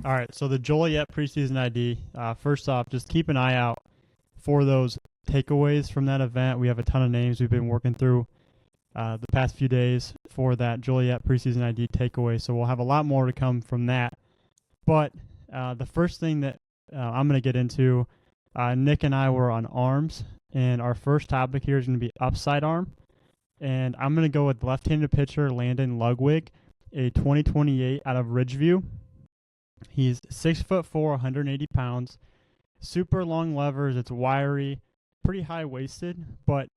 All right, so the Joliet preseason ID. First off, just keep an eye out for those takeaways from that event. We have a ton of names we've been working through the past few days for that Joliet preseason ID takeaway. So we'll have a lot more to come from that. But the first thing that I'm going to get into, Nick and I were on arms, and our first topic here is going to be upside arm. And I'm going to go with left-handed pitcher Landon Ludwig, a 2028 out of Ridgeview. He's 6'4", 180 pounds, super long levers. It's wiry, pretty high waisted, but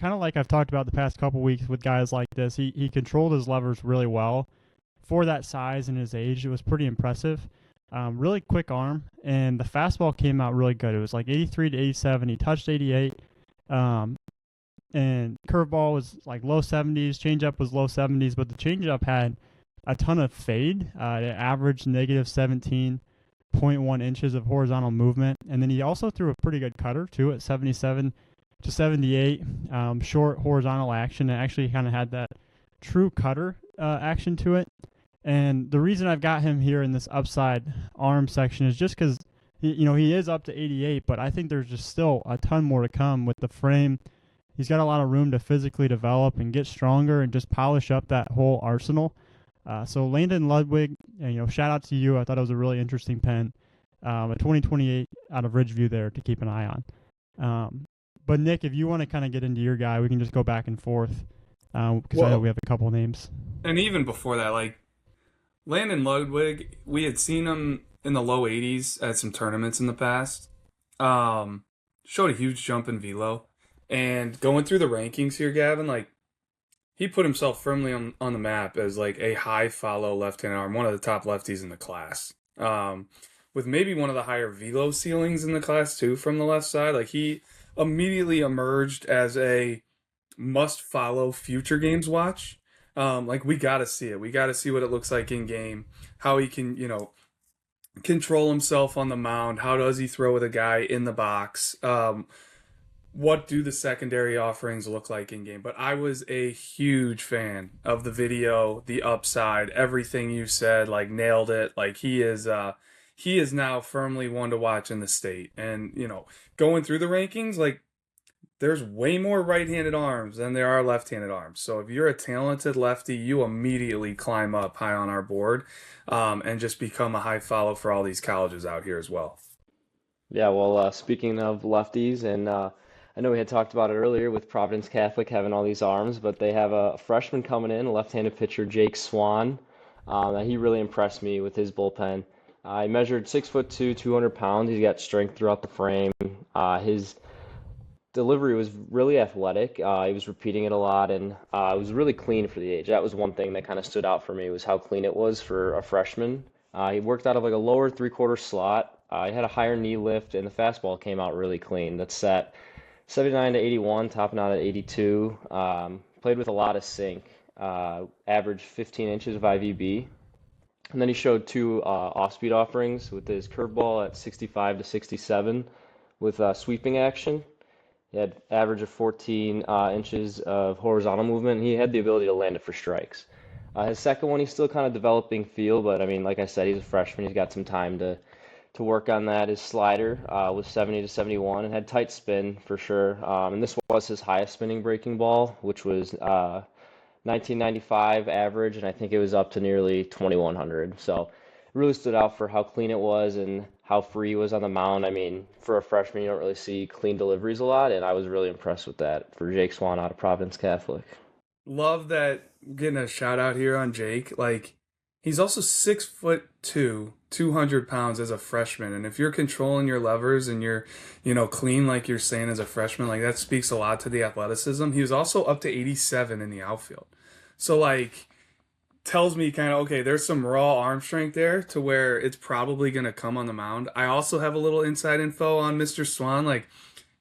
kind of like I've talked about the past couple weeks with guys like this, he controlled his levers really well for that size and his age. It was pretty impressive. Really quick arm, and the fastball came out really good. It was like 83 to 87. He touched 88. And curveball was like low 70s. Changeup was low 70s, but the changeup had a ton of fade. It averaged negative 17.1 inches of horizontal movement. And then he also threw a pretty good cutter, too, at 77 to 78. Short horizontal action. It actually kind of had that true cutter action to it. And the reason I've got him here in this upside arm section is just because he is up to 88, but I think there's just still a ton more to come with the frame. He's got a lot of room to physically develop and get stronger and just polish up that whole arsenal. So Landon Ludwig, shout out to you. I thought it was a really interesting pen. A 2028 out of Ridgeview there to keep an eye on. But Nick, if you want to kind of get into your guy, we can just go back and forth because I know we have a couple names. And even before that, like Landon Ludwig, we had seen him in the low 80s at some tournaments in the past. Showed a huge jump in velo. And going through the rankings here, Gavin, like he put himself firmly on the map as like a high follow left-handed arm, one of the top lefties in the class. With maybe one of the higher velo ceilings in the class too from the left side. Like he immediately emerged as a must-follow future games watch. Like we got to see it. We got to see what it looks like in game, how he can, control himself on the mound. How does he throw with a guy in the box? What do the secondary offerings look like in game? But I was a huge fan of the video, the upside, everything you said, like nailed it. Like he is now firmly one to watch in the state. And, going through the rankings, like there's way more right-handed arms than there are left-handed arms. So if you're a talented lefty, you immediately climb up high on our board and just become a high follow for all these colleges out here as well. Yeah, well, speaking of lefties, and I know we had talked about it earlier with Providence Catholic having all these arms, but they have a freshman coming in, a left-handed pitcher, Jake Swan. He really impressed me with his bullpen. He measured 6'2", 200 pounds. He's got strength throughout the frame. His delivery was really athletic. He was repeating it a lot, and it was really clean for the age. That was one thing that kind of stood out for me, was how clean it was for a freshman. He worked out of like a lower three-quarter slot. He had a higher knee lift, and the fastball came out really clean. That's set 79 to 81, topping out at 82. Played with a lot of sink. Averaged 15 inches of IVB. And then he showed two off-speed offerings with his curveball at 65 to 67 with sweeping action. He had average of 14 inches of horizontal movement. He had the ability to land it for strikes. His second one, he's still kind of developing feel, but I mean, like I said, he's a freshman. He's got some time to work on that. His slider was 70 to 71 and had tight spin for sure. And this was his highest spinning breaking ball, which was 1995 average, and I think it was up to nearly 2100. So it really stood out for how clean it was and how free he was on the mound. I mean, for a freshman, you don't really see clean deliveries a lot, and I was really impressed with that for Jake Swan out of Providence Catholic. Love that, getting a shout out here on Jake. Like he's also 6'2", 200 pounds as a freshman. And if you're controlling your levers and you're, clean like you're saying as a freshman, like that speaks a lot to the athleticism. He was also up to 87 in the outfield. So like tells me kind of, okay, there's some raw arm strength there to where it's probably going to come on the mound. I also have a little inside info on Mr. Swan. Like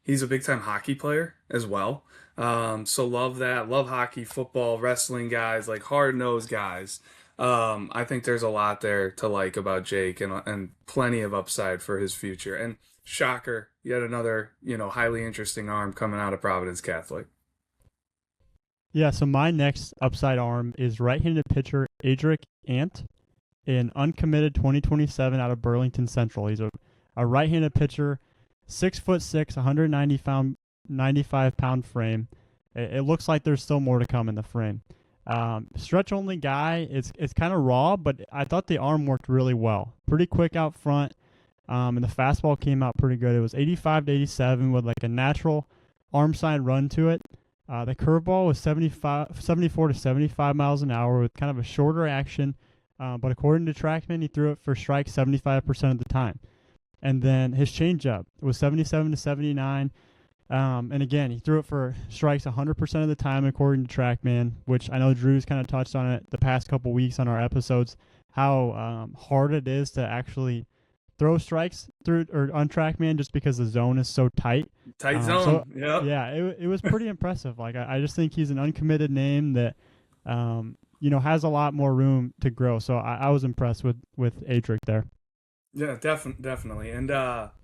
he's a big time hockey player as well. So love that. Love hockey, football, wrestling guys, like hard-nosed guys. I think there's a lot there to like about Jake and plenty of upside for his future. And shocker, yet another, highly interesting arm coming out of Providence Catholic. Yeah, so my next upside arm is right-handed pitcher Adric Ant. an uncommitted 2027 out of Burlington Central. He's a right-handed pitcher, 6'6", 195 pound frame. It looks like there's still more to come in the frame. Stretch only guy. It's kind of raw, but I thought the arm worked really well. Pretty quick out front, and the fastball came out pretty good. It was 85 to 87 with like a natural arm side run to it. The curveball was 74 to 75 miles an hour with kind of a shorter action, but according to TrackMan, he threw it for strikes 75% of the time. And then his changeup was 77 to 79. And again, he threw it for strikes 100% of the time, according to TrackMan, which I know Drew's kind of touched on it the past couple weeks on our episodes, how hard it is to actually throw strikes through or on TrackMan just because the zone is so tight. Tight zone. Yeah, it was pretty impressive. Like I just think he's an uncommitted name that has a lot more room to grow. So I was impressed with Adric there. Yeah, definitely. And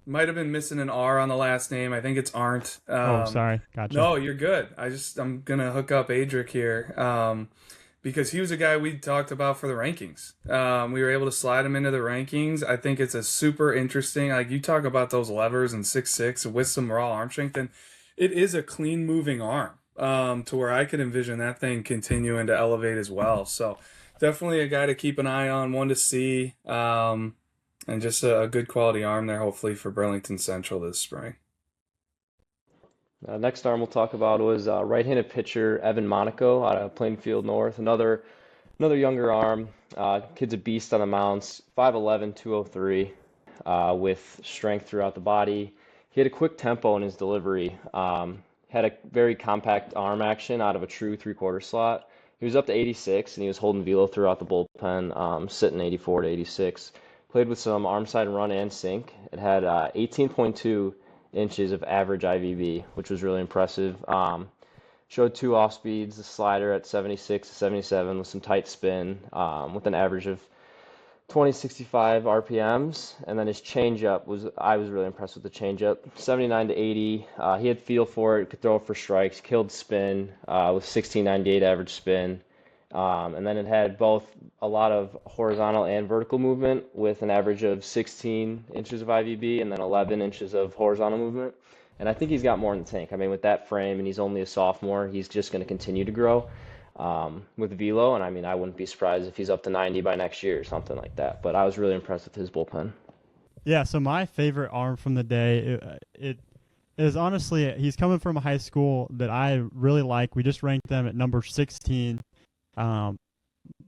might have been missing an R on the last name. I think it's Arndt. Sorry. Gotcha. No, you're good. I'm going to hook up Adric here because he was a guy we talked about for the rankings. We were able to slide him into the rankings. I think it's a super interesting, like you talk about those levers and 6'6" with some raw arm strength, and it is a clean moving arm to where I could envision that thing continuing to elevate as well. So definitely a guy to keep an eye on, one to see. And just a good quality arm there, hopefully, for Burlington Central this spring. Next arm we'll talk about was right-handed pitcher Evan Monaco out of Plainfield North. Another younger arm. Kid's a beast on the mounds. 5'11", 203, with strength throughout the body. He had a quick tempo in his delivery. Had a very compact arm action out of a true three-quarter slot. He was up to 86, and he was holding velo throughout the bullpen, sitting 84 to 86. Played with some arm side run and sink. It had 18.2 inches of average IVB, which was really impressive. Showed two off speeds, the slider at 76 to 77 with some tight spin, with an average of 2065 RPMs. And then his changeup I was really impressed with the changeup. 79 to 80. He had feel for it, could throw it for strikes, killed spin with 1698 average spin. And then it had both a lot of horizontal and vertical movement with an average of 16 inches of IVB and then 11 inches of horizontal movement. And I think he's got more in the tank. I mean, with that frame and he's only a sophomore, he's just going to continue to grow with velo. And I mean, I wouldn't be surprised if he's up to 90 by next year or something like that. But I was really impressed with his bullpen. Yeah, so my favorite arm from the day, it is honestly, he's coming from a high school that I really like. We just ranked them at number 16.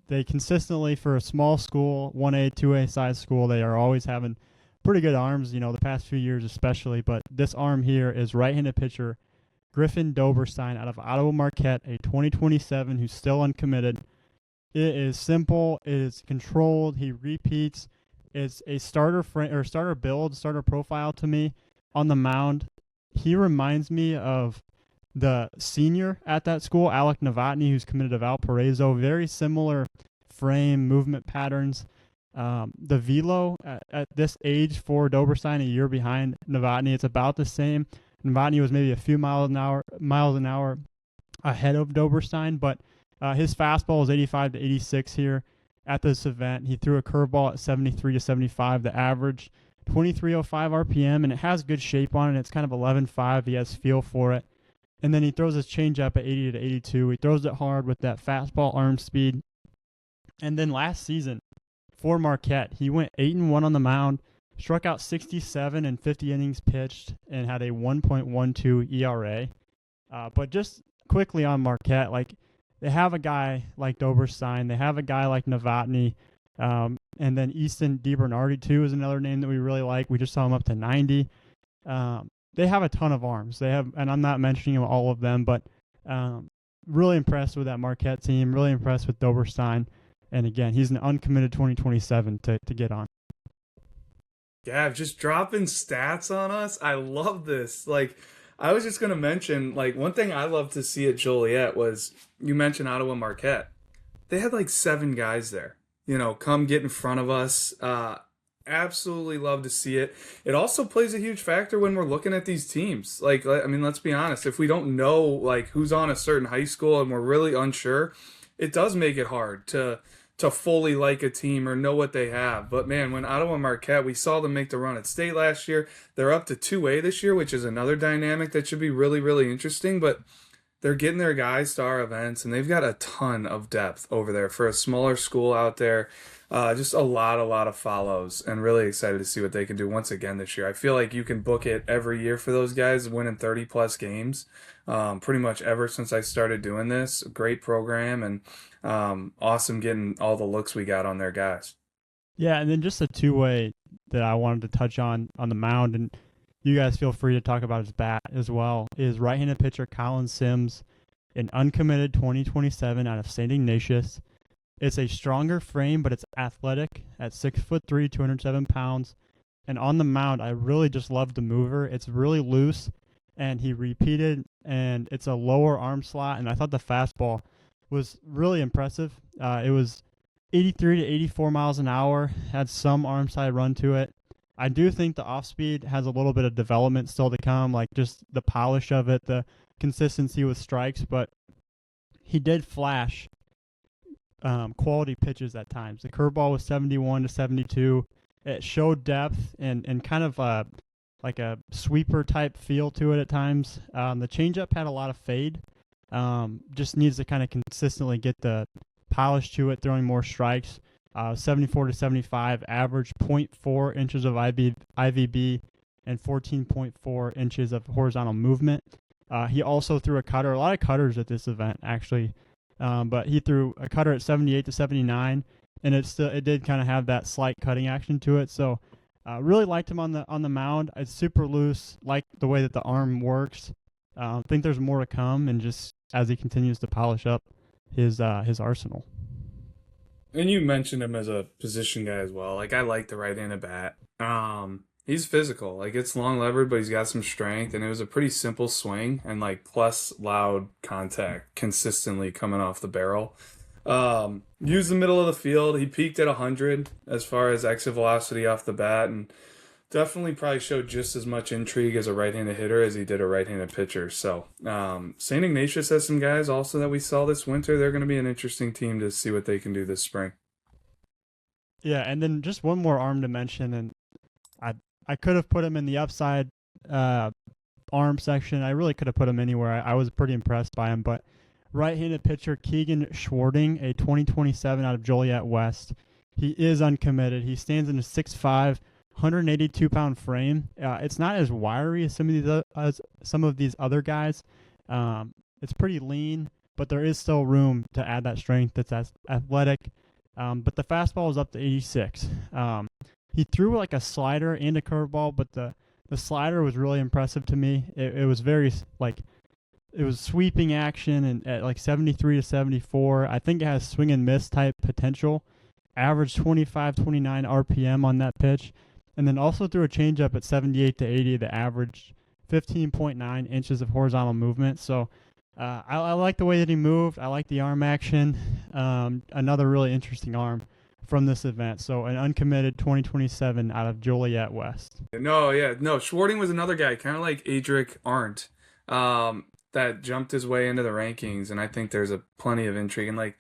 They consistently, for a small school, 1A, 2A size school, they are always having pretty good arms, the past few years especially. But this arm here is right-handed pitcher Griffin Doberstein out of Ottawa Marquette, a 2027 who's still uncommitted. It is simple. It is controlled. He repeats. It's a starter profile to me on the mound. He reminds me of the senior at that school, Alec Novotny, who's committed to Valparaiso. Very similar frame, movement patterns. The velo at this age for Doberstein, a year behind Novotny, it's about the same. Novotny was maybe a few miles an hour ahead of Doberstein, but his fastball is 85 to 86 here at this event. He threw a curveball at 73 to 75, the average, 2305 RPM, and it has good shape on it. It's kind of 11.5. He has feel for it. And then he throws his changeup at 80 to 82. He throws it hard with that fastball arm speed. And then last season for Marquette, he went 8-1 on the mound, struck out 67 in 50 innings pitched, and had a 1.12 ERA. But just quickly on Marquette, like they have a guy like Doberstein, they have a guy like Novotny, and then Easton DiBernardi too is another name that we really like. We just saw him up to 90. They have a ton of arms. They have, and I'm not mentioning all of them, but really impressed with that Marquette team. Really impressed with Doberstein, and again, he's an uncommitted 2027 to get on. Yeah, just dropping stats on us. I love this. Like, I was just gonna mention, like, one thing I love to see at Joliet was you mentioned Ottawa Marquette. They had like 7 guys there. Come get in front of us. Absolutely love to see it. It also plays a huge factor when we're looking at these teams. Like, I mean, let's be honest. If we don't know like who's on a certain high school and we're really unsure, it does make it hard to to fully like a team or know what they have. But man, when Ottawa Marquette, we saw them make the run at state last year. They're up to 2A this year, which is another dynamic that should be really, really interesting. But they're getting their guys to our events, and they've got a ton of depth over there for a smaller school out there. Just a lot of follows, and really excited to see what they can do once again this year. I feel like you can book it every year for those guys, winning 30 plus games, pretty much ever since I started doing this. Great program, and awesome getting all the looks we got on their guys. Yeah, and then just a two-way that I wanted to touch on the mound, and you guys feel free to talk about his bat as well, is right-handed pitcher Colin Sims, an uncommitted 2027 out of St. Ignatius. It's a stronger frame, but it's athletic at 6'3", 207 pounds. And on the mound, I really just love the mover. It's really loose, and he repeated, and it's a lower arm slot, and I thought the fastball was really impressive. It was 83 to 84 miles an hour, had some arm side run to it. I do think the off speed has a little bit of development still to come, like just the polish of it, the consistency with strikes, but he did flash quality pitches at times. The curveball was 71 to 72. It showed depth and kind of like a sweeper type feel to it at times. The changeup had a lot of fade. Just needs to kind of consistently get the polish to it, throwing more strikes. 74 to 75, average .4 inches of IVB and 14.4 inches of horizontal movement. He also threw a cutter, a lot of cutters at this event actually, but he threw a cutter at 78 to 79, and it did kind of have that slight cutting action to it. So really liked him on the mound. It's super loose, like the way that the arm works. I think there's more to come, and just as he continues to polish up his arsenal. And you mentioned him as a position guy as well. Like, I like the right-handed bat. He's physical. Like, it's long levered, but he's got some strength, and it was a pretty simple swing and like plus loud contact consistently coming off the barrel. Used the middle of the field. He peaked at 100 as far as exit velocity off the bat, and definitely probably showed just as much intrigue as a right-handed hitter as he did a right-handed pitcher. So St. Ignatius has some guys also that we saw this winter. They're going to be an interesting team to see what they can do this spring. Yeah, and then just one more arm to mention, and I could have put him in the upside arm section. I really could have put him anywhere. I was pretty impressed by him, but right-handed pitcher Keegan Schwarting, a 2027 out of Joliet West. He is uncommitted. He stands in a 6'5", 182-pound frame. It's not as wiry as some of these other guys. It's pretty lean, but there is still room to add that strength that's as athletic. But the fastball is up to 86. He threw like a slider and a curveball, but the slider was really impressive to me. It was very it was sweeping action, and at like 73 to 74. I think it has swing and miss type potential. Average 25, 29 RPM on that pitch. And then also threw a changeup at 78 to 80 that averaged 15.9 inches of horizontal movement. So I like the way that he moved. I like the arm action. Another really interesting arm from this event. So an uncommitted 2027 out of Joliet West. No, Schwarting was another guy, kind of like Adric Arndt, that jumped his way into the rankings, and I think there's plenty of intrigue. And like,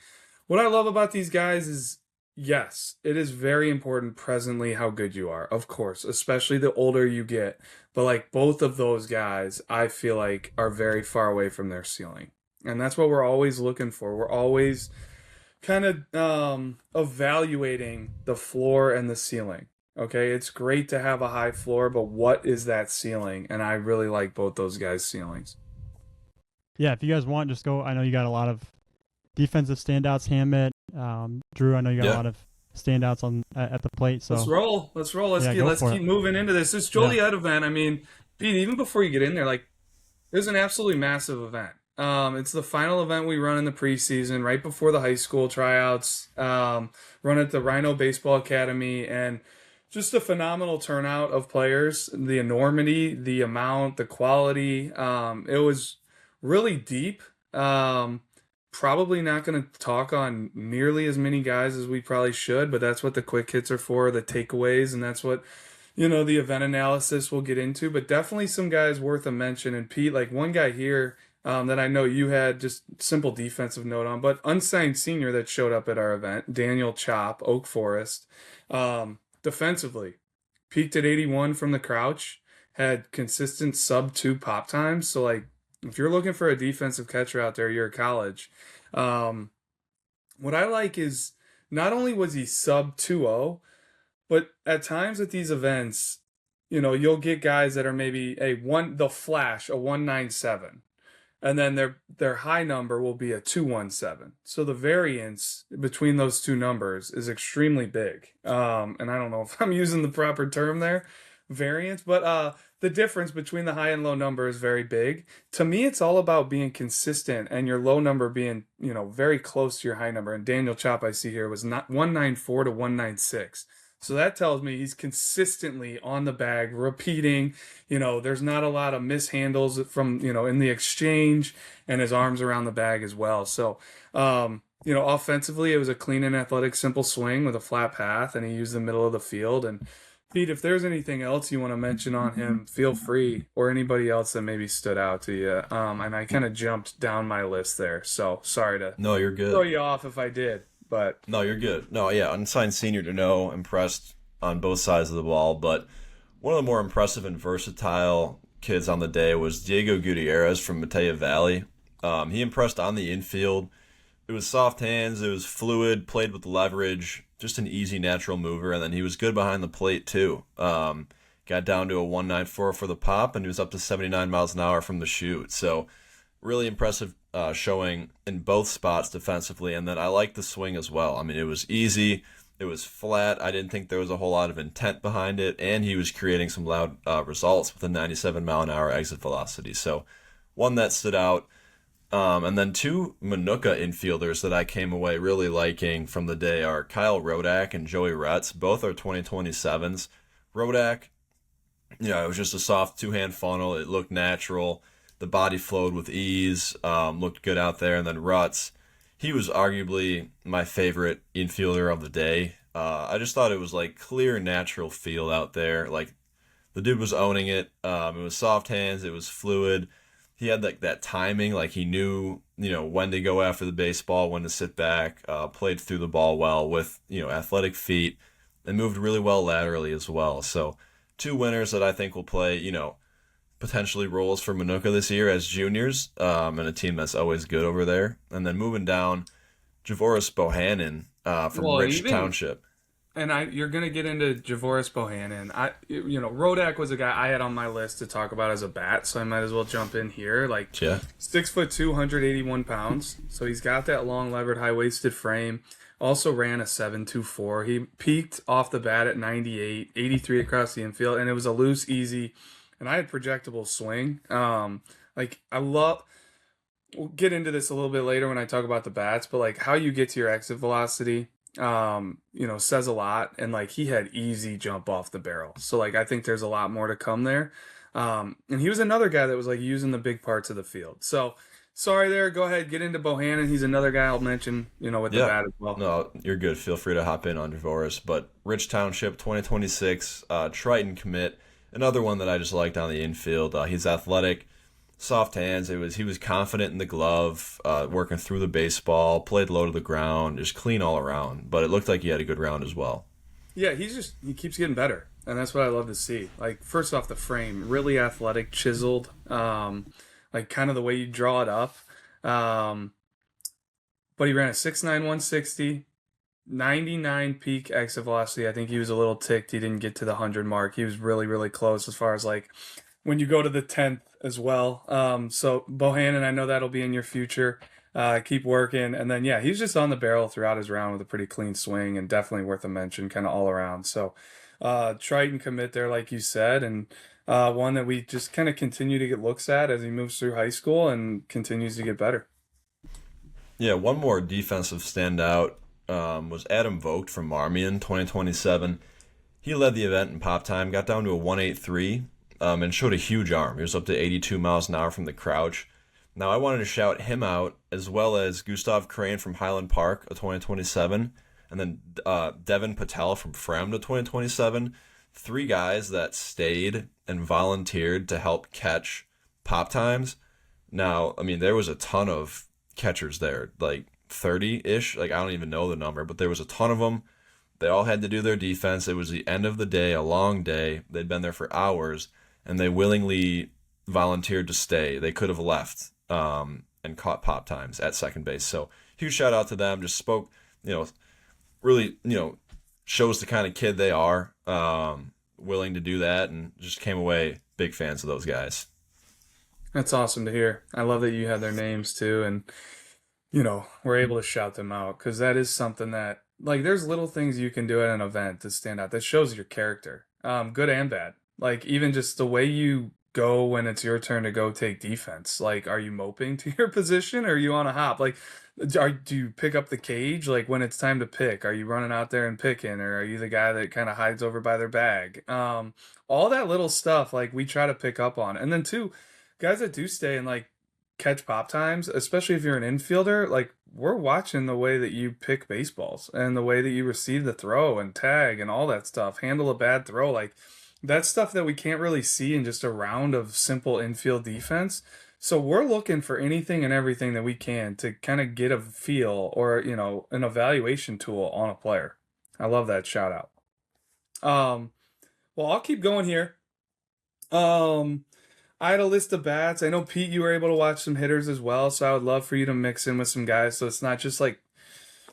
what I love about these guys is, yes, it is very important presently how good you are, of course, especially the older you get. But like, both of those guys, I feel like, are very far away from their ceiling. And that's what we're always looking for. We're always kind of evaluating the floor and the ceiling. Okay, it's great to have a high floor, but what is that ceiling? And I really like both those guys' ceilings. Yeah, if you guys want, just go. I know you got a lot of defensive standouts, Hammett. Drew, I know you got a lot of standouts on at the plate. So let's roll. Let's keep moving into this. This Joliet event. I mean, Pete, even before you get in there, like, there's an absolutely massive event. It's the final event we run in the preseason, right before the high school tryouts. Run at the Rhino Baseball Academy, and just a phenomenal turnout of players. The enormity, the amount, the quality. It was really deep. Probably not going to talk on nearly as many guys as we probably should, but that's what the quick hits are for, the takeaways, and that's what, the event analysis we'll get into. But definitely some guys worth a mention. And Pete, like, one guy here, that I know you had just simple defensive note on, but unsigned senior that showed up at our event, Daniel Chop, Oak Forest, defensively, peaked at 81 from the crouch, had consistent sub 2 pop times. So, like, if you're looking for a defensive catcher out there, you're at college. What I like is not only was he sub 2.0, but at times at these events, you'll get guys that are maybe they'll flash a 197, and then their high number will be a 217. So the variance between those two numbers is extremely big. And I don't know if I'm using the proper term there, variance, but the difference between the high and low number is very big. To me, it's all about being consistent and your low number being, very close to your high number. And Daniel Chop, I see here, was not 194 to 196. So that tells me he's consistently on the bag, repeating. There's not a lot of mishandles from, in the exchange, and his arms around the bag as well. So, offensively, it was a clean and athletic, simple swing with a flat path, and he used the middle of the field. And Pete, if there's anything else you want to mention on him, feel free, or anybody else that maybe stood out to you. And I kind of jumped down my list there, so sorry to No, you're good. throw you off if I did. But No, you're good. No, yeah, unsigned senior to know, impressed on both sides of the ball. But one of the more impressive and versatile kids on the day was Diego Gutierrez from Mateo Valley. He impressed on the infield. It was soft hands, it was fluid, played with leverage, just an easy, natural mover, and then he was good behind the plate too. Got down to a 194 for the pop, and he was up to 79 miles an hour from the shoot. So really impressive showing in both spots defensively, and then I like the swing as well. I mean, it was easy, it was flat. I didn't think there was a whole lot of intent behind it, and he was creating some loud results with a 97 mile an hour exit velocity. So one that stood out. And then two Manuka infielders that I came away really liking from the day are Kyle Rodak and Joey Retz. Both are 2027s. Rodak, it was just a soft two-hand funnel. It looked natural. The body flowed with ease, looked good out there. And then Rutz, he was arguably my favorite infielder of the day. I just thought it was like clear, natural feel out there. Like the dude was owning it. It was soft hands. It was fluid. He had that timing, like he knew, when to go after the baseball, when to sit back, played through the ball well with, athletic feet, and moved really well laterally as well. So two winners that I think will play, potentially roles for Manuka this year as juniors, and a team that's always good over there. And then moving down, Javoris Bohannon from Rich Township. And you're gonna get into Javoris Bohannon. Rodak was a guy I had on my list to talk about as a bat, so I might as well jump in here. 6'2", 181 pounds. So he's got that long levered, high waisted frame. Also ran a 7.24. He peaked off the bat at 98, 83 across the infield, and it was a loose, easy, and I had projectable swing. We'll get into this a little bit later when I talk about the bats, but how you get to your exit velocity, says a lot. And he had easy jump off the barrel. So I think there's a lot more to come there. And he was another guy that was using the big parts of the field. So sorry there, go ahead, get into Bohannon. He's another guy I'll mention, with the bat as well. No, you're good. Feel free to hop in on Javoris. But Rich Township, 2026, Triton commit, another one that I just liked on the infield. He's athletic, soft hands. He was confident in the glove, working through the baseball, played low to the ground, just clean all around. But it looked like he had a good round as well. Yeah, he keeps getting better, and that's what I love to see. First off, the frame, really athletic, chiseled, kind of the way you draw it up. But he ran a 6'9", 160, 99 peak exit velocity. I think he was a little ticked. He didn't get to the 100 mark. He was really, really close as far as when you go to the 10th as well. So Bohannon, I know that'll be in your future. Keep working. And then, he's just on the barrel throughout his round with a pretty clean swing and definitely worth a mention kind of all around. So Triton commit there, like you said, and one that we just kind of continue to get looks at as he moves through high school and continues to get better. Yeah, one more defensive standout was Adam Vogt from Marmion, 2027. He led the event in pop time, got down to a 183, and showed a huge arm. He was up to 82 miles an hour from the crouch. Now, I wanted to shout him out, as well as Gustav Crane from Highland Park, a 2027, and then Devin Patel from Fremd, a 2027. Three guys that stayed and volunteered to help catch pop times. Now, I mean, there was a ton of catchers there, like 30-ish. Like, I don't even know the number, but there was a ton of them. They all had to do their defense. It was the end of the day, a long day. They'd been there for hours, and they willingly volunteered to stay. They could have left and caught pop times at second base. So huge shout out to them. Just spoke, really, shows the kind of kid they are, willing to do that, and just came away big fans of those guys. That's awesome to hear. I love that you had their names too, and we're able to shout them out, because that is something that, like, there's little things you can do at an event to stand out that shows your character, good and bad. Like, even just the way you go when it's your turn to go take defense. Like, are you moping to your position, or are you on a hop? Like, do you pick up the cage? Like, when it's time to pick, are you running out there and picking, or are you the guy that kind of hides over by their bag? All that little stuff, like, we try to pick up on. And then too, guys that do stay and like catch pop times, especially if you're an infielder, like, we're watching the way that you pick baseballs and the way that you receive the throw and tag and all that stuff, handle a bad throw. Like, that's stuff that we can't really see in just a round of simple infield defense. So we're looking for anything and everything that we can to kind of get a feel or, an evaluation tool on a player. I love that shout out. Well, I'll keep going here. I had a list of bats. I know, Pete, you were able to watch some hitters as well, so I would love for you to mix in with some guys, so it's not just like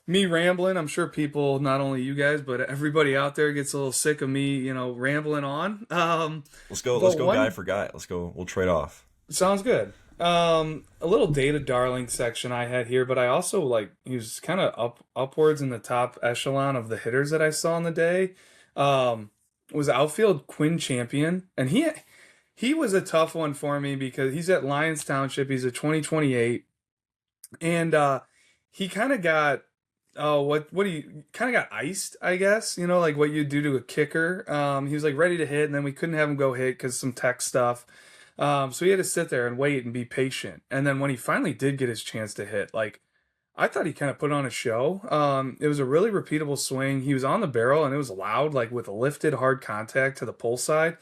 me rambling. I'm sure people, not only you guys, but everybody out there gets a little sick of me, rambling on. Let's go guy for guy. Let's go. We'll trade off. Sounds good. A little data darling section I had here, but I also he was kind of upwards in the top echelon of the hitters that I saw in the day. Was outfield Quinn Champion, and he was a tough one for me because he's at Lyons Township. He's a 2028, and he kind of got kind of got iced, I guess. Like what you do to a kicker. He was like ready to hit, and then we couldn't have him go hit because some tech stuff. So he had to sit there and wait and be patient. And then when he finally did get his chance to hit, I thought he kind of put on a show. It was a really repeatable swing. He was on the barrel, and it was loud, like with a lifted hard contact to the pull side.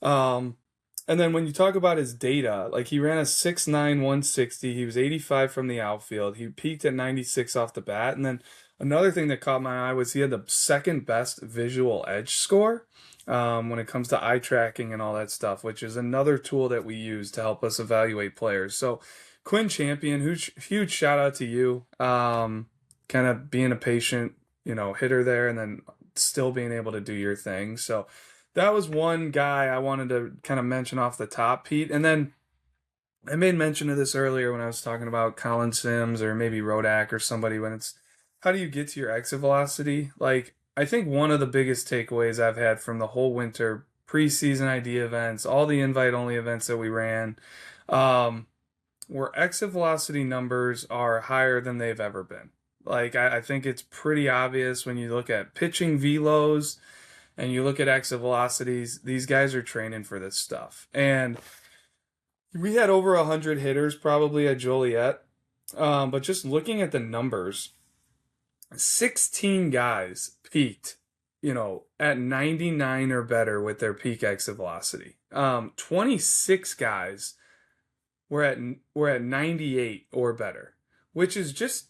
And then when you talk about his data, he ran a 6'9", 160. He was 85 from the outfield. He peaked at 96 off the bat. And then another thing that caught my eye was he had the second best visual edge score when it comes to eye tracking and all that stuff, which is another tool that we use to help us evaluate players. So Quinn Champion, huge shout out to you. Kind of being a patient, hitter there, and then still being able to do your thing. So that was one guy I wanted to kind of mention off the top, Pete. And then I made mention of this earlier when I was talking about Colin Sims or maybe Rodak or somebody, when it's how do you get to your exit velocity? I think one of the biggest takeaways I've had from the whole winter preseason ID events, all the invite-only events that we ran, where exit velocity numbers are higher than they've ever been. I think it's pretty obvious when you look at pitching velos and you look at exit velocities, these guys are training for this stuff. And we had over 100 hitters probably at Joliet. But just looking at the numbers, 16 guys peaked, at 99 or better with their peak exit velocity. 26 guys were at 98 or better, which is just,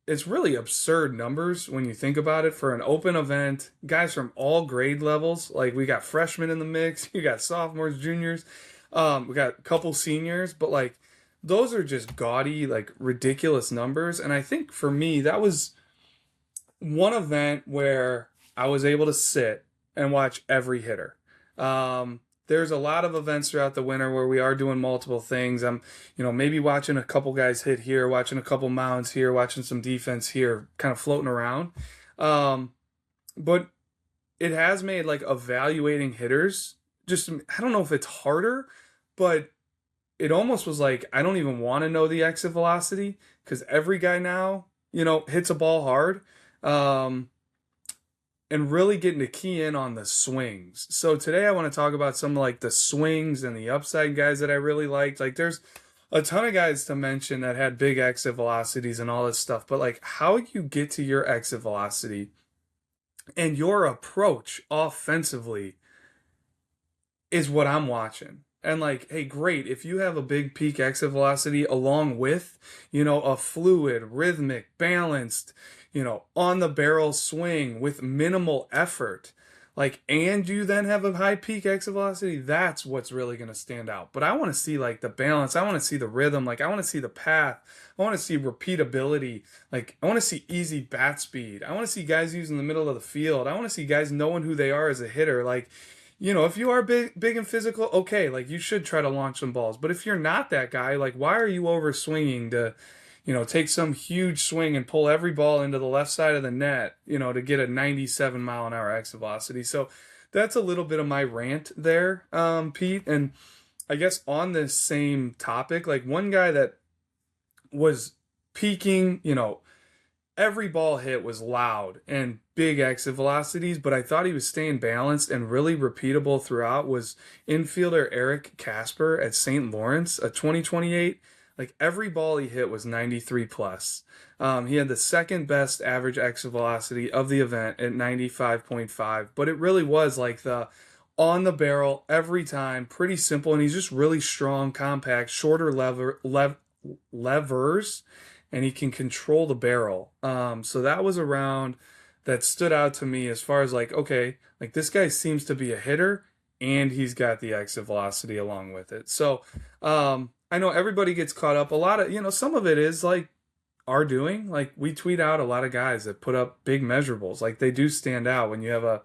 it's really absurd numbers when you think about it for an open event. Guys from all grade levels, we got freshmen in the mix, you got sophomores, juniors, we got a couple seniors, but those are just gaudy, ridiculous numbers. And I think for me, that was one event where I was able to sit and watch every hitter. There's a lot of events throughout the winter where we are doing multiple things. I'm, maybe watching a couple guys hit here, watching a couple mounds here, watching some defense here, kind of floating around. But it has made evaluating hitters just, I don't know if it's harder, but it almost was I don't even want to know the exit velocity, because every guy now, hits a ball hard. And really getting to key in on the swings. So today I want to talk about some the swings and the upside guys that I really liked. There's a ton of guys to mention that had big exit velocities and all this stuff, but how you get to your exit velocity and your approach offensively is what I'm watching. And like, hey, great, if you have a big peak exit velocity along with, a fluid, rhythmic, balanced, on the barrel swing with minimal effort, like, and you then have a high peak exit velocity, that's what's really going to stand out. But I want to see like the balance. I want to see the rhythm. Like, I want to see the path. I want to see repeatability. Like, I want to see easy bat speed. I want to see guys using the middle of the field. I want to see guys knowing who they are as a hitter. Like, if you are big and physical, okay, like you should try to launch some balls. But if you're not that guy, like, why are you over swinging to, take some huge swing and pull every ball into the left side of the net, to get a 97-mile-an-hour exit velocity? So that's a little bit of my rant there, Pete. And I guess on this same topic, like one guy that was peaking, every ball hit was loud and big exit velocities, but I thought he was staying balanced and really repeatable throughout was infielder Eric Casper at St. Lawrence, a 2028. Like every ball he hit was 93 plus. He had the second best average exit velocity of the event at 95.5, but it really was like the on the barrel every time, pretty simple, and he's just really strong, compact, shorter levers, and he can control the barrel. So that was a round that stood out to me as far as like, okay, like this guy seems to be a hitter and he's got the exit velocity along with it. So I know everybody gets caught up. A lot of, some of it is like our doing. Like we tweet out a lot of guys that put up big measurables. Like they do stand out when you have a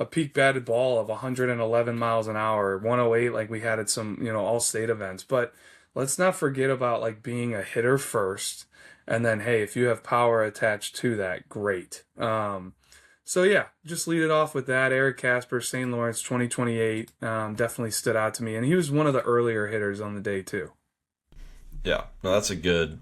peak batted ball of 111 miles an hour, 108 like we had at some, all-state events. But let's not forget about like being a hitter first. And then, hey, if you have power attached to that, great. So yeah, just lead it off with that. Eric Casper, St. Lawrence, 2028, definitely stood out to me. And he was one of the earlier hitters on the day too. Yeah, no, that's a good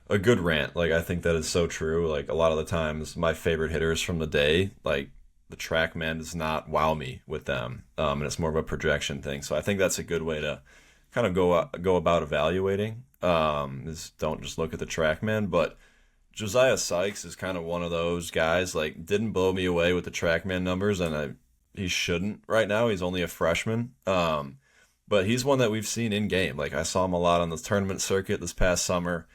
rant. Like, I think that is so true. Like, a lot of the times, my favorite hitters from the day, like, the TrackMan does not wow me with them, and it's more of a projection thing. So I think that's a good way to kind of go about evaluating. Is don't just look at the TrackMan, but Josiah Sykes is kind of one of those guys. Like, didn't blow me away with the TrackMan numbers, and he shouldn't right now. He's only a freshman. But he's one that we've seen in game. Like, I saw him a lot on the tournament circuit this past summer.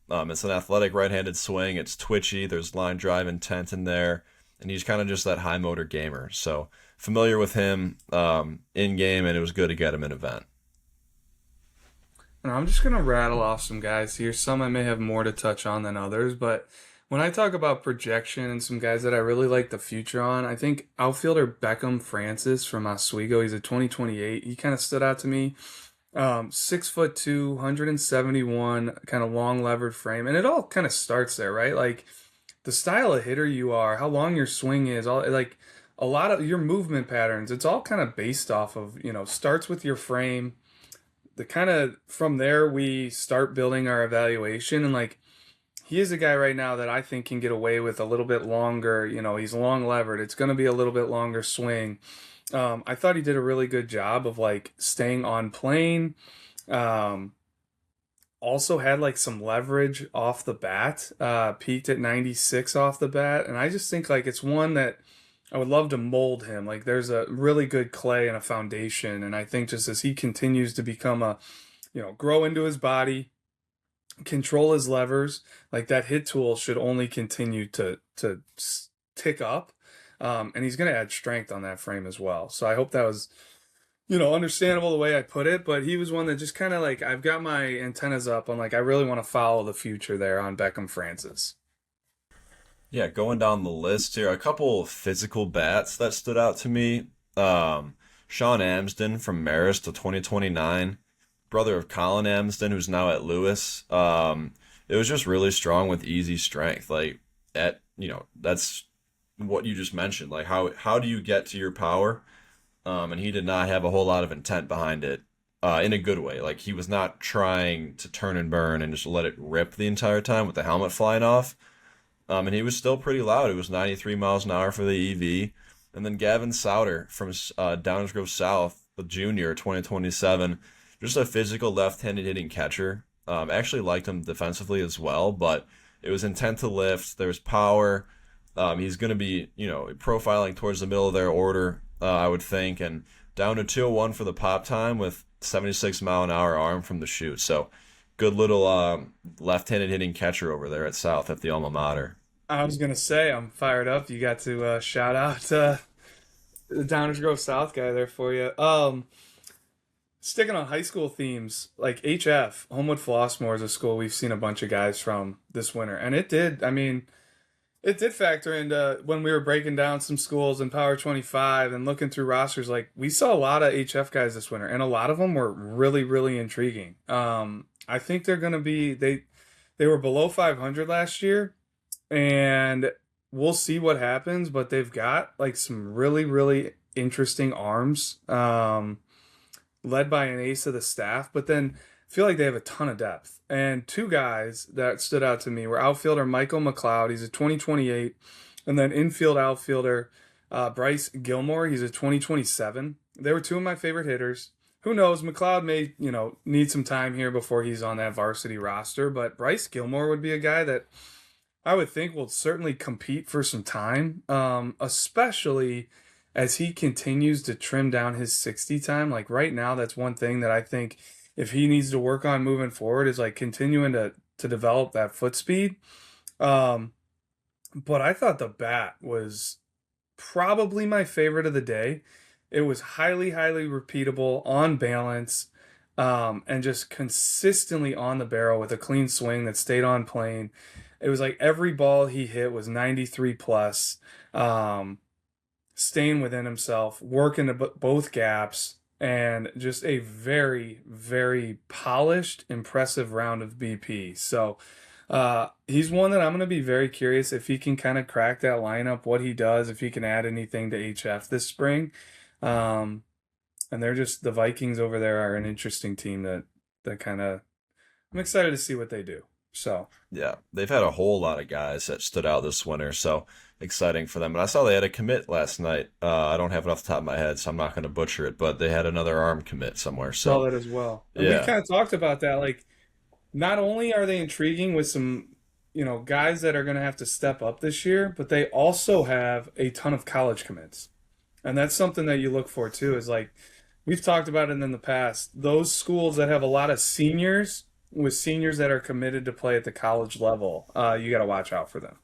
It's an athletic right-handed swing. It's twitchy. There's line drive intent in there. And he's kind of just that high motor gamer. So familiar with him in game, and it was good to get him in event. And I'm just going to rattle off some guys here. Some I may have more to touch on than others, but when I talk about projection and some guys that I really like the future on, I think outfielder Beckham Francis from Oswego, he's a 2028. He kind of stood out to me. 6'2", 171, kind of long levered frame. And it all kind of starts there, right? Like the style of hitter you are, how long your swing is, all like a lot of your movement patterns, it's all kind of based off of, starts with your frame. The kind of from there we start building our evaluation, and like he is a guy right now that I think can get away with a little bit longer. He's long levered. It's going to be a little bit longer swing. I thought he did a really good job of like staying on plane. Also had like some leverage off the bat. Peaked at 96 off the bat, and I just think like it's one that I would love to mold him. Like there's a really good clay and a foundation, and I think just as he continues to become grow into his body, control his levers, like that hit tool should only continue to tick up, and he's going to add strength on that frame as well. So I hope that was understandable the way I put it, but he was one that just kind of like I've got my antennas up on, like I really want to follow the future there on Beckham Francis. Yeah, going down the list here, a couple of physical bats that stood out to me. Sean Amsden from Marist to 2029. Brother of Colin Amsden, who's now at Lewis. It was just really strong with easy strength. Like that's what you just mentioned. Like how do you get to your power? And he did not have a whole lot of intent behind it, in a good way. Like he was not trying to turn and burn and just let it rip the entire time with the helmet flying off. And he was still pretty loud. It was 93 miles an hour for the EV. And then Gavin Souter from Downers Grove South, the junior, 2027. Just a physical left-handed hitting catcher. Actually liked him defensively as well, but it was intent to lift. There's power. He's going to be, profiling towards the middle of their order I would think, and down to 201 for the pop time with 76-mile-an-hour arm from the chute. So good little left-handed hitting catcher over there at South at the alma mater. I was gonna say I'm fired up. You got to shout out the Downers Grove South guy there for you. Sticking on high school themes, like HF, Homewood Flossmoor is a school we've seen a bunch of guys from this winter. And it did, I mean, it did factor into when we were breaking down some schools in Power 25 and looking through rosters. Like, we saw a lot of HF guys this winter, and a lot of them were really, really intriguing. I think they're going to be, they were below 500 last year, and we'll see what happens, but they've got like some really, really interesting arms. Led by an ace of the staff, but then I feel like they have a ton of depth. And two guys that stood out to me were outfielder Michael McLeod, he's a 2028, and then infield outfielder Bryce Gilmore, he's a 2027. They were two of my favorite hitters. Who knows, McLeod may, need some time here before he's on that varsity roster, but Bryce Gilmore would be a guy that I would think will certainly compete for some time, especially as he continues to trim down his 60 time. Like right now, that's one thing that I think if he needs to work on moving forward is like continuing to develop that foot speed. But I thought the bat was probably my favorite of the day. It was highly, highly repeatable, on balance, and just consistently on the barrel with a clean swing that stayed on plane. It was like every ball he hit was 93 plus. Staying within himself, working both gaps, and just a very, very polished, impressive round of BP. So he's one that I'm going to be very curious if he can kind of crack that lineup, what he does, if he can add anything to HF this spring. And they're just, the Vikings over there are an interesting team that kind of, I'm excited to see what they do. So yeah, they've had a whole lot of guys that stood out this winter, so exciting for them. And I saw they had a commit last night. I don't have it off the top of my head, so I'm not going to butcher it, but they had another arm commit somewhere. So saw that as well. And yeah, we kind of talked about that. Like, not only are they intriguing with some, guys that are going to have to step up this year, but they also have a ton of college commits. And that's something that you look for too, is like, we've talked about it in the past. Those schools that have a lot of seniors, with seniors that are committed to play at the college level, you got to watch out for them.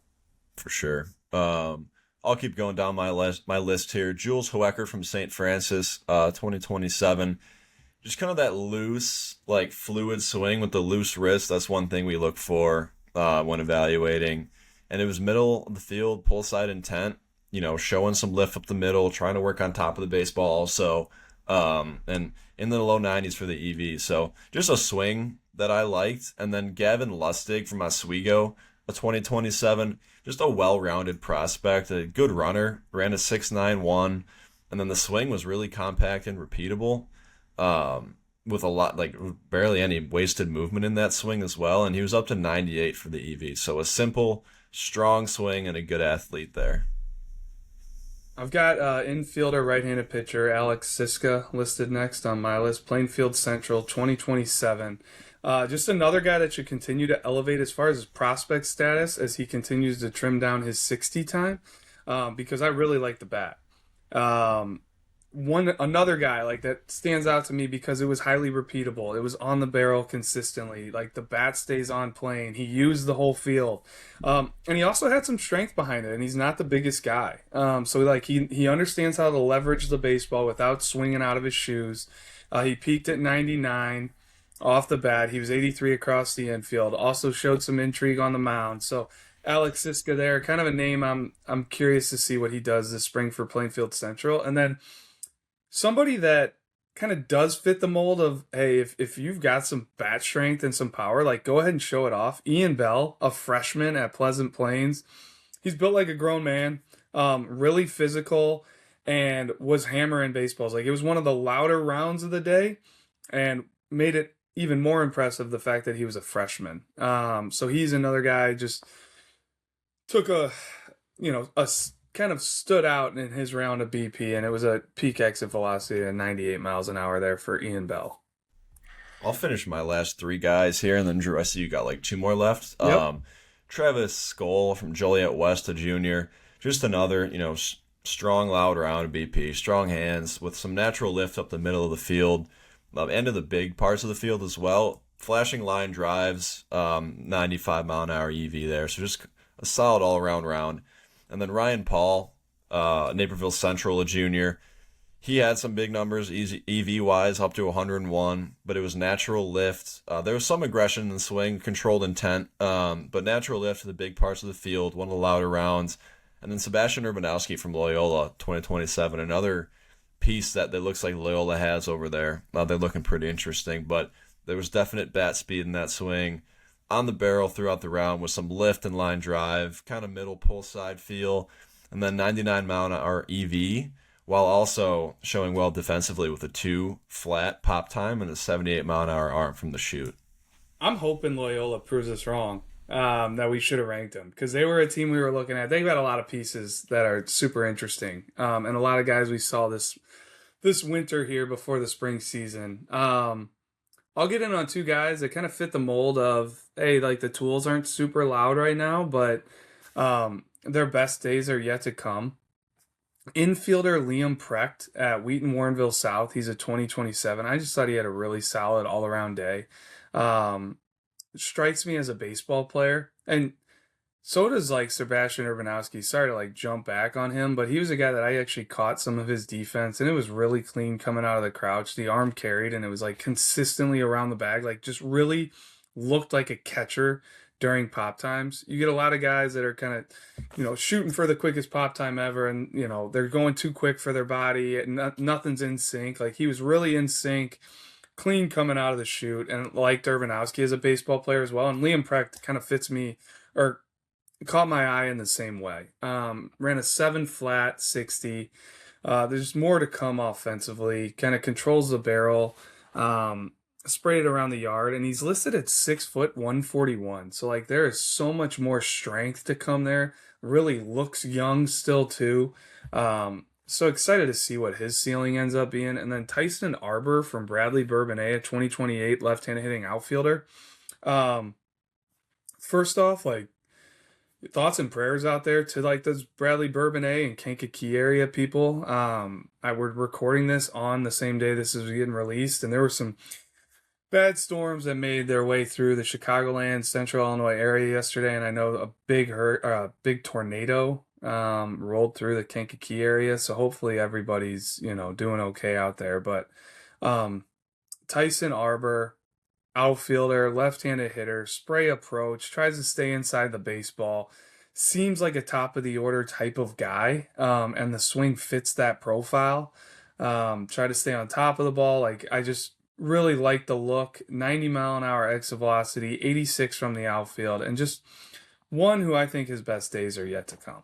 for sure. I'll keep going down my list here. Jules Hoecker from St. Francis, 2027. Just kind of that loose, like fluid swing with the loose wrist. That's one thing we look for when evaluating. And it was middle of the field, pull side intent, showing some lift up the middle, trying to work on top of the baseball also. And in the low 90s for the EV. So just a swing that I liked. And then Gavin Lustig from Oswego, a 2027, just a well-rounded prospect, a good runner, ran a 6.91, and then the swing was really compact and repeatable, with a lot, like barely any wasted movement in that swing as well, and he was up to 98 for the EV. So a simple, strong swing and a good athlete there. I've got infielder, right-handed pitcher Alex Siska listed next on my list. Plainfield Central, 2027. Just another guy that should continue to elevate as far as his prospect status as he continues to trim down his 60 time, because I really like the bat. Another guy like that stands out to me because it was highly repeatable. It was on the barrel consistently. Like the bat stays on plane. He used the whole field, and he also had some strength behind it. And he's not the biggest guy, so like he understands how to leverage the baseball without swinging out of his shoes. He peaked at 99 off the bat. He was 83 across the infield. Also showed some intrigue on the mound. So Alex Siska there, kind of a name I'm curious to see what he does this spring for Plainfield Central. And then somebody that kind of does fit the mold of, hey, if you've got some bat strength and some power, like go ahead and show it off. Ian Bell, a freshman at Pleasant Plains. He's built like a grown man, really physical, and was hammering baseballs. Like it was one of the louder rounds of the day, and made it even more impressive the fact that he was a freshman. So he's another guy, just took a kind of stood out in his round of BP, and it was a peak exit velocity at 98 miles an hour there for Ian Bell. I'll finish my last three guys here, and then Drew, I see you got like two more left. Yep. Travis Skoll from Joliet West, a junior. Just another, strong, loud round of BP, strong hands with some natural lift up the middle of the field, and to the big parts of the field as well. Flashing line drives, 95 mile an hour EV there. So just a solid all around round. And then Ryan Paul, Naperville Central, a junior. He had some big numbers, EV wise, up to 101, but it was natural lift. There was some aggression in the swing, controlled intent, but natural lift to the big parts of the field, one of the louder rounds. And then Sebastian Urbanowski from Loyola, 2027, another piece that looks like Loyola has over there. They're looking pretty interesting, but there was definite bat speed in that swing. On the barrel throughout the round with some lift and line drive, kind of middle pull side feel, and then 99 mile an hour EV, while also showing well defensively with a 2 flat pop time and a 78 mile an hour arm from the chute. I'm hoping Loyola proves us wrong, that we should have ranked them, because they were a team we were looking at. They've got a lot of pieces that are super interesting, and a lot of guys we saw this winter here before the spring season. I'll get in on 2 guys that kind of fit the mold of, hey, like the tools aren't super loud right now, but their best days are yet to come. Infielder Liam Precht at Wheaton Warrenville South. He's a 2027. I just thought he had a really solid all-around day. Strikes me as a baseball player. And so does like Sebastian Urbanowski. Sorry to like jump back on him, but he was a guy that I actually caught some of his defense, and it was really clean coming out of the crouch. The arm carried, and it was like consistently around the bag, like just really looked like a catcher during pop times. You get a lot of guys that are kind of, shooting for the quickest pop time ever, and, they're going too quick for their body, and nothing's in sync. Like, he was really in sync, clean coming out of the chute, and liked Urbanowski as a baseball player as well. And Liam Precht kind of fits me, or caught my eye in the same way. Ran a 7 flat 60. There's more to come offensively. Kind of controls the barrel. Sprayed it around the yard, and he's listed at 6 foot 141. So like there is so much more strength to come there. Really looks young still too. So excited to see what his ceiling ends up being. And then Tyson Arbor from Bradley Bourbonnais, a 2028 left-handed hitting outfielder. First off, like, thoughts and prayers out there to like those Bradley Bourbonnais and Kankakee area people. We're recording this on the same day this is getting released, and there were some bad storms that made their way through the Chicagoland, Central Illinois area yesterday, and I know a big tornado rolled through the Kankakee area. So hopefully everybody's doing okay out there. But Tyson Arbor, outfielder, left-handed hitter, spray approach, tries to stay inside the baseball. Seems like a top of the order type of guy, and the swing fits that profile. Try to stay on top of the ball. Like, I just really like the look. 90 mile an hour exit velocity, 86 from the outfield, and just one who I think his best days are yet to come.